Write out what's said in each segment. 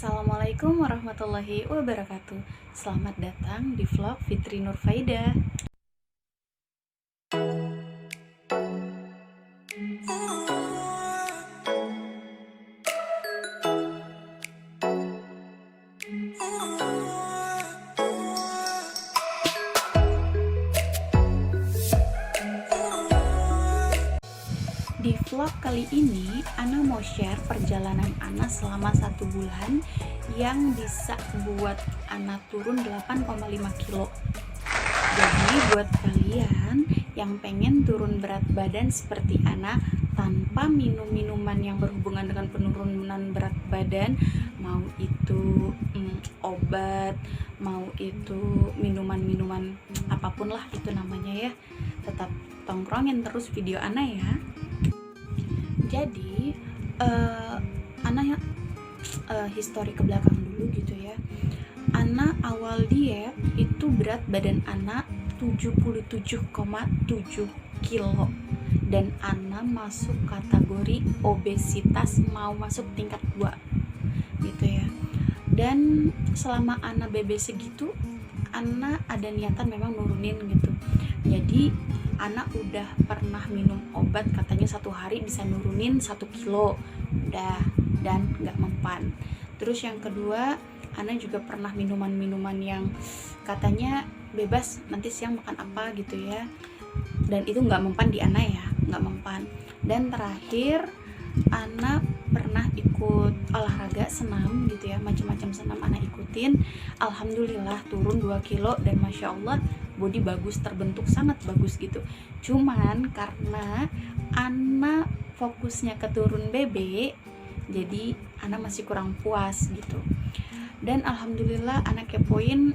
Assalamualaikum warahmatullahi wabarakatuh. Selamat datang di vlog Fitri Nurfaida. Di vlog kali ini, Ana mau share perjalanan Ana selama 1 bulan yang bisa buat Ana turun 8,5 kilo. Jadi buat kalian yang pengen turun berat badan seperti Ana tanpa minum minuman yang berhubungan dengan penurunan berat badan, mau itu obat, mau itu minuman-minuman apapun lah itu namanya ya, tetap tongkrongin terus video Ana ya. Jadi Ana histori ke belakang dulu gitu ya. Ana awal diet itu berat badan Ana 77,7 kilo dan Ana masuk kategori obesitas, mau masuk tingkat 2 gitu ya. Dan selama Ana BB segitu, Ana ada niatan memang nurunin gitu. Jadi Ana udah pernah minum obat, katanya 1 hari bisa nurunin 1 kilo udah, dan gak mempan. Terus yang kedua, Ana juga pernah minuman-minuman yang katanya bebas nanti siang makan apa gitu ya, dan itu gak mempan di Ana ya, gak mempan. Dan terakhir Ana pernah ikut olahraga senam gitu ya, macam-macam senam Ana ikutin. Alhamdulillah turun 2 kilo dan Masya Allah body bagus, terbentuk sangat bagus gitu. Cuman karena Ana fokusnya ke turun BB, jadi Ana masih kurang puas gitu. Dan Alhamdulillah Ana kepoin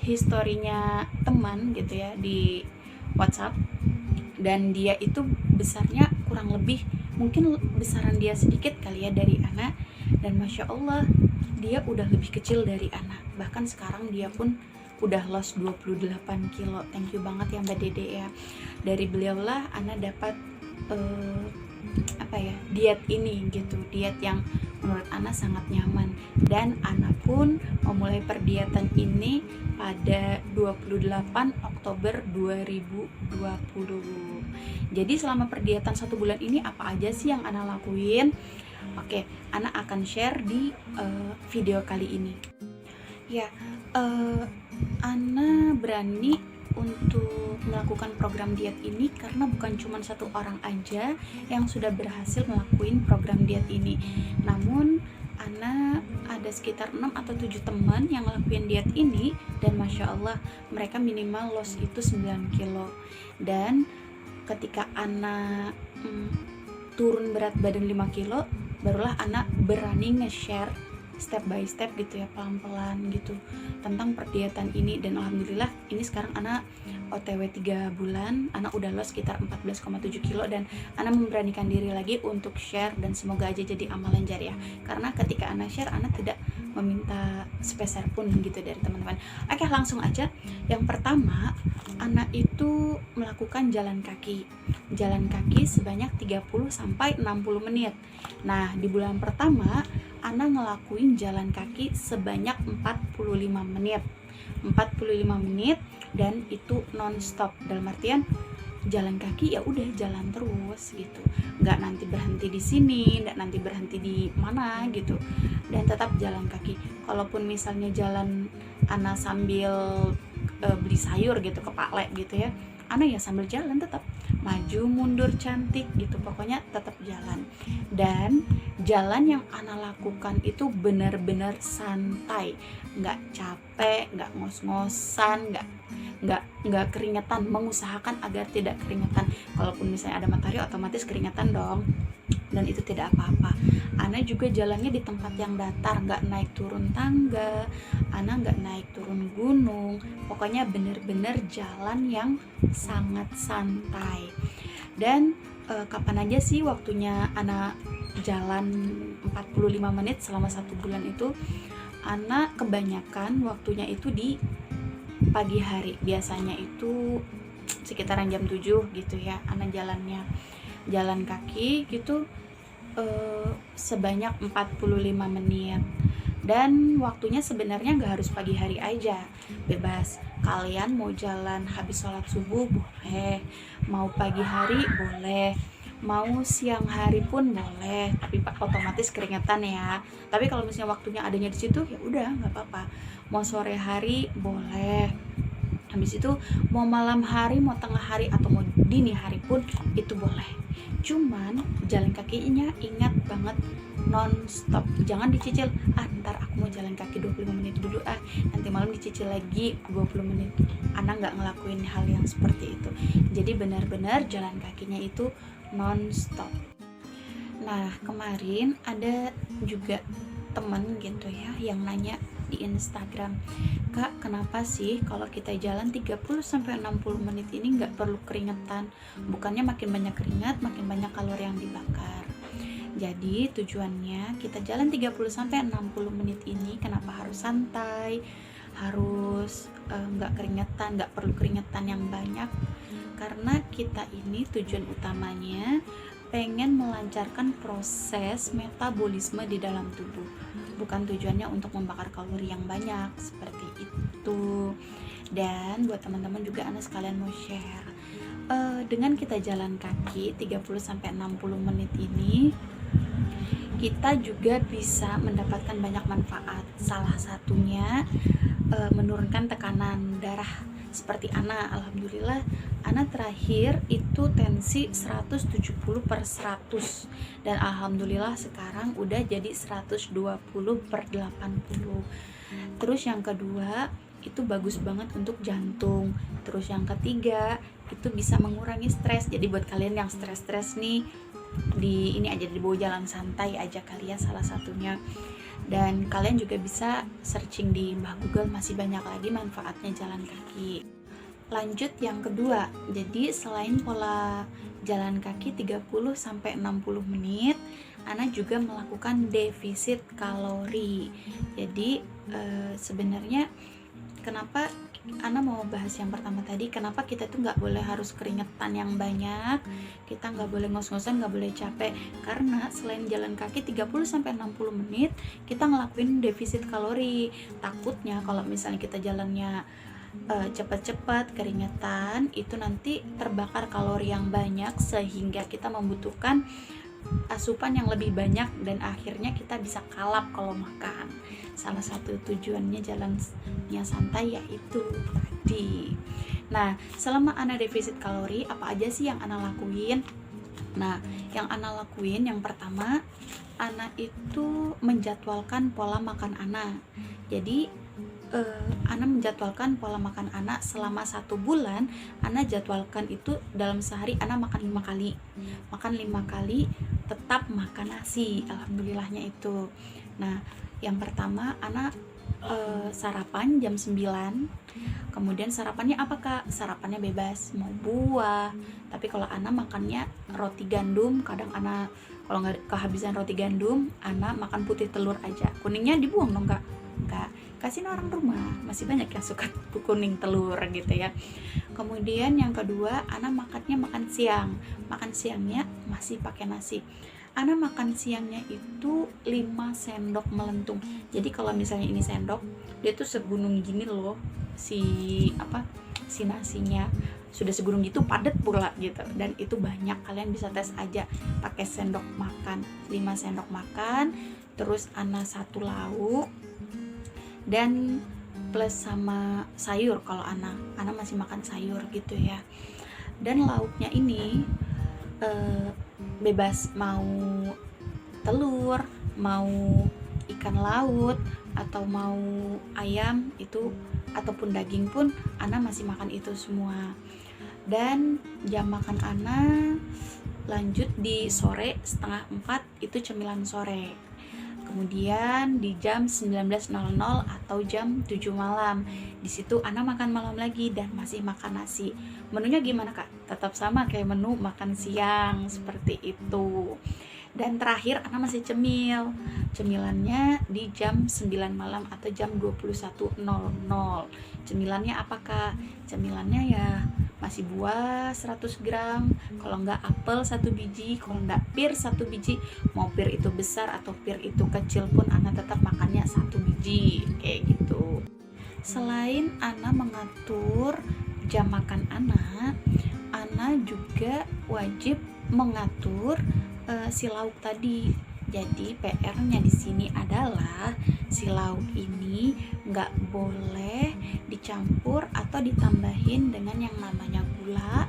historinya teman gitu ya di WhatsApp, dan dia itu besarnya kurang lebih, mungkin besaran dia sedikit kali ya dari Ana, dan Masya Allah dia udah lebih kecil dari Ana. Bahkan sekarang dia pun udah lost 28 kilo. Thank you banget ya Mbak Dede ya. Dari beliau lah Ana dapat diet ini gitu, diet yang menurut Ana sangat nyaman. Dan Ana pun memulai perdiatan ini pada 28 Oktober 2020. Jadi selama perdiatan 1 bulan ini apa aja sih yang Ana lakuin? Oke, Ana akan share di video kali ini ya. Ana berani untuk melakukan program diet ini karena bukan cuma satu orang aja yang sudah berhasil melakukan program diet ini, namun Ana ada sekitar 6 atau 7 teman yang ngelakuin diet ini, dan Masya Allah mereka minimal loss itu 9 kilo. Dan ketika Ana turun berat badan 5 kilo, barulah Ana berani nge-share step by step gitu ya, pelan-pelan gitu tentang perdiatan ini. Dan Alhamdulillah ini sekarang Ana OTW 3 bulan, Ana udah loss sekitar 14,7 kilo, dan Ana memberanikan diri lagi untuk share, dan semoga aja jadi amalan jariah. Karena ketika Ana share, Ana tidak meminta sepeser pun gitu dari teman-teman. Oke, langsung aja. Yang pertama, Ana itu melakukan jalan kaki sebanyak 30-60 menit. Nah, di bulan pertama Ana ngelakuin jalan kaki sebanyak 45 menit dan itu non-stop. Dalam artian jalan kaki ya udah jalan terus gitu, nggak nanti berhenti di sini, nggak nanti berhenti di mana gitu, dan tetap jalan kaki. Kalaupun misalnya jalan Ana sambil beli sayur gitu ke Pakle gitu ya, Ana ya sambil jalan tetap maju mundur cantik gitu, pokoknya tetap jalan. Dan jalan yang Ana lakukan itu benar-benar santai, nggak capek, nggak ngos-ngosan, nggak keringetan, mengusahakan agar tidak keringetan. Kalaupun misalnya ada matahari otomatis keringetan dong, dan itu tidak apa-apa. Ana juga jalannya di tempat yang datar, nggak naik turun tangga, Ana nggak naik turun gunung, pokoknya bener-bener jalan yang sangat santai. Dan kapan aja sih waktunya Ana jalan 45 menit selama 1 bulan itu? Ana kebanyakan waktunya itu di pagi hari, biasanya itu sekitaran jam 7 gitu ya. Ana jalan kaki gitu sebanyak 45 menit. Dan waktunya sebenarnya nggak harus pagi hari aja, bebas. Kalian mau jalan habis sholat subuh boleh, mau pagi hari boleh, mau siang hari pun boleh, tapi otomatis keringetan ya. Tapi kalau misalnya waktunya adanya di situ ya udah nggak apa-apa. Mau sore hari boleh, habis itu mau malam hari, mau tengah hari, atau mau dini hari pun itu boleh. Cuman jalan kakinya ingat banget non-stop, jangan dicicil, ntar aku mau jalan kaki 25 menit dulu, nanti malam dicicil lagi 20 menit. Ana nggak ngelakuin hal yang seperti itu. Jadi benar-benar jalan kakinya itu non-stop. Nah, kemarin ada juga temen gitu ya yang nanya di Instagram, Kak, kenapa sih kalau kita jalan 30-60 menit ini nggak perlu keringetan? Bukannya makin banyak keringat, makin banyak kalori yang dibakar. Jadi tujuannya kita jalan 30-60 menit ini kenapa harus santai, harus nggak keringetan, nggak perlu keringetan yang banyak? Karena kita ini tujuan utamanya pengen melancarkan proses metabolisme di dalam tubuh, bukan tujuannya untuk membakar kalori yang banyak seperti itu. Dan buat teman-teman juga Ana sekalian mau share, dengan kita jalan kaki 30-60 menit ini kita juga bisa mendapatkan banyak manfaat. Salah satunya menurunkan tekanan darah. Seperti Ana, alhamdulillah Ana terakhir itu tensi 170/100, dan alhamdulillah sekarang udah jadi 120/80. Terus yang kedua itu bagus banget untuk jantung. Terus yang ketiga itu bisa mengurangi stres. Jadi buat kalian yang stres-stres nih, di ini aja, dibawa jalan santai aja kali ya salah satunya. Dan kalian juga bisa searching di Mbah Google, masih banyak lagi manfaatnya jalan kaki. Lanjut yang kedua, jadi selain pola jalan kaki 30-60 menit, Ana juga melakukan defisit kalori. Jadi sebenarnya kenapa Ana mau bahas yang pertama tadi, kenapa kita tuh nggak boleh harus keringetan yang banyak, kita nggak boleh ngos-ngosan, nggak boleh capek, karena selain jalan kaki 30-60 menit kita ngelakuin defisit kalori. Takutnya kalau misalnya kita jalannya cepat-cepat keringetan, itu nanti terbakar kalori yang banyak sehingga kita membutuhkan asupan yang lebih banyak dan akhirnya kita bisa kalap kalau makan. Salah satu tujuannya jalannya santai yaitu tadi. Nah, selama Ana defisit kalori, apa aja sih yang Ana lakuin? Nah, yang Ana lakuin yang pertama, Ana itu menjadwalkan pola makan Ana. Jadi Ana menjadwalkan pola makan Ana selama 1 bulan. Ana jadwalkan itu dalam sehari Ana makan 5 kali. Makan 5 kali, tetap makan nasi, alhamdulillahnya itu. Nah, yang pertama Ana sarapan jam 9. Kemudian sarapannya apa Kak? Sarapannya bebas, mau buah. Tapi kalau Ana makannya roti gandum, kadang Ana kalau nggak kehabisan roti gandum, Ana makan putih telur aja. Kuningnya dibuang dong Kak? Enggak, kasihin orang rumah, masih banyak yang suka kuning telur gitu ya. Kemudian yang kedua, Ana makan siang. Makan siangnya masih pakai nasi. Ana makan siangnya itu 5 sendok melentung. Jadi kalau misalnya ini sendok, dia tuh segunung gini loh, si nasinya sudah segunung gitu, padat pula gitu, dan itu banyak. Kalian bisa tes aja pakai sendok makan, 5 sendok makan. Terus Ana 1 lauk dan plus sama sayur. Kalau Ana masih makan sayur gitu ya. Dan lauknya ini bebas, mau telur, mau ikan laut, atau mau ayam itu, ataupun daging pun Ana masih makan itu semua. Dan jam makan Ana lanjut di sore 3:30, itu cemilan sore. Kemudian di jam 19.00 atau jam 7 malam, di situ Ana makan malam lagi dan masih makan nasi. Menunya gimana Kak? Tetap sama kayak menu makan siang, seperti itu. Dan terakhir Ana masih cemil. Cemilannya di jam 9 malam atau jam 21.00. Cemilannya apa Kak? Cemilannya ya masih buah 100 gram, kalau enggak apel 1 biji, kalau enggak pir 1 biji, mau pir itu besar atau pir itu kecil pun Ana tetap makannya 1 biji kayak gitu. Selain Ana mengatur jam makan Ana juga wajib mengatur si lauk tadi. Jadi PR-nya di sini adalah si lauk ini nggak boleh dicampur atau ditambahin dengan yang namanya gula,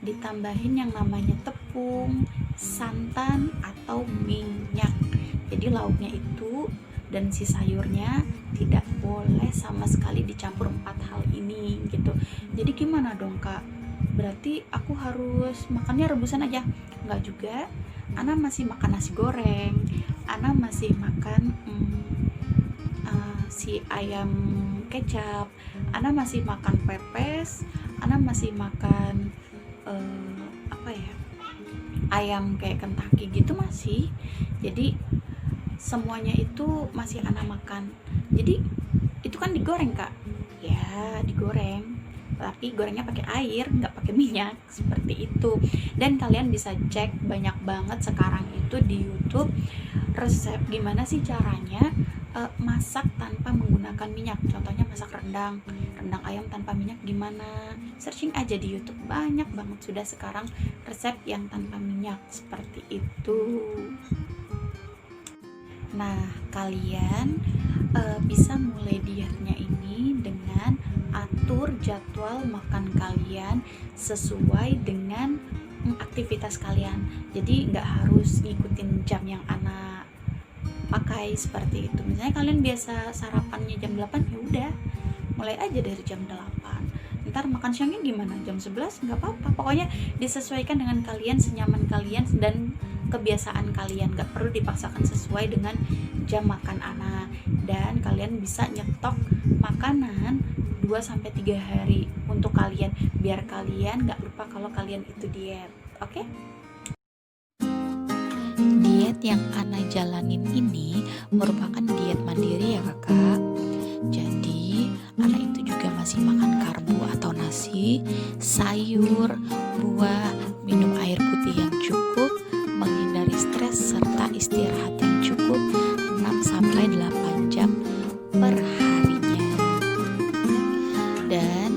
ditambahin yang namanya tepung, santan atau minyak. Jadi lauknya itu dan si sayurnya tidak boleh sama sekali dicampur 4 hal ini gitu. Jadi gimana dong Kak? Berarti aku harus makannya rebusan aja? Enggak juga. Ana masih makan nasi goreng, Ana masih makan si ayam kecap, Ana masih makan pepes, Ana masih makan apa ya, ayam kayak Kentucky gitu masih. Jadi semuanya itu masih Ana makan. Jadi itu kan digoreng Kak, ya digoreng, tapi gorengnya pakai air, nggak pakai minyak seperti itu. Dan kalian bisa cek banyak banget sekarang itu di YouTube resep gimana sih caranya masak tanpa menggunakan minyak. Contohnya masak rendang ayam tanpa minyak gimana, searching aja di YouTube, banyak banget sudah sekarang resep yang tanpa minyak seperti itu. Nah, kalian bisa mulai dietnya ini dengan atur jadwal makan kalian sesuai dengan aktivitas kalian. Jadi nggak harus ngikutin jam yang Ana pakai seperti itu. Misalnya kalian biasa sarapannya jam 8, ya udah mulai aja dari jam 8. Ntar makan siangnya gimana? Jam 11 nggak apa-apa. Pokoknya disesuaikan dengan kalian, senyaman kalian dan kebiasaan kalian, gak perlu dipaksakan sesuai dengan jam makan Ana. Dan kalian bisa nyetok makanan 2-3 hari untuk kalian, biar kalian gak lupa kalau kalian itu diet. Oke? Diet yang Ana jalanin ini merupakan diet mandiri ya kakak. Jadi Ana itu juga masih makan karbo atau nasi, sayur, buah, minum air putih yang cukup, menghindari stres serta istirahat yang cukup 6-8 jam per harinya. Dan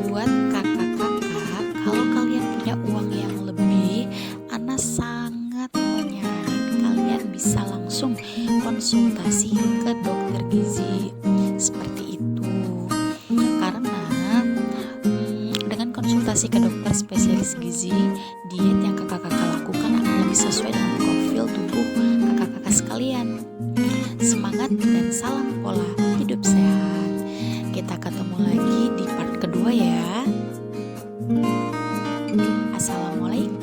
buat kakak-kakak, kalau kalian punya uang yang lebih, Ana sangat menyarankan kalian bisa langsung konsultasi ke dokter gizi seperti itu. Karena dengan konsultasi ke dokter spesialis gizi, diet yang kakak-kakak lakukan akan lebih sesuai dengan profil tubuh kakak-kakak sekalian. Semangat dan salam pola hidup sehat. Kita ketemu lagi di part kedua ya. Assalamualaikum.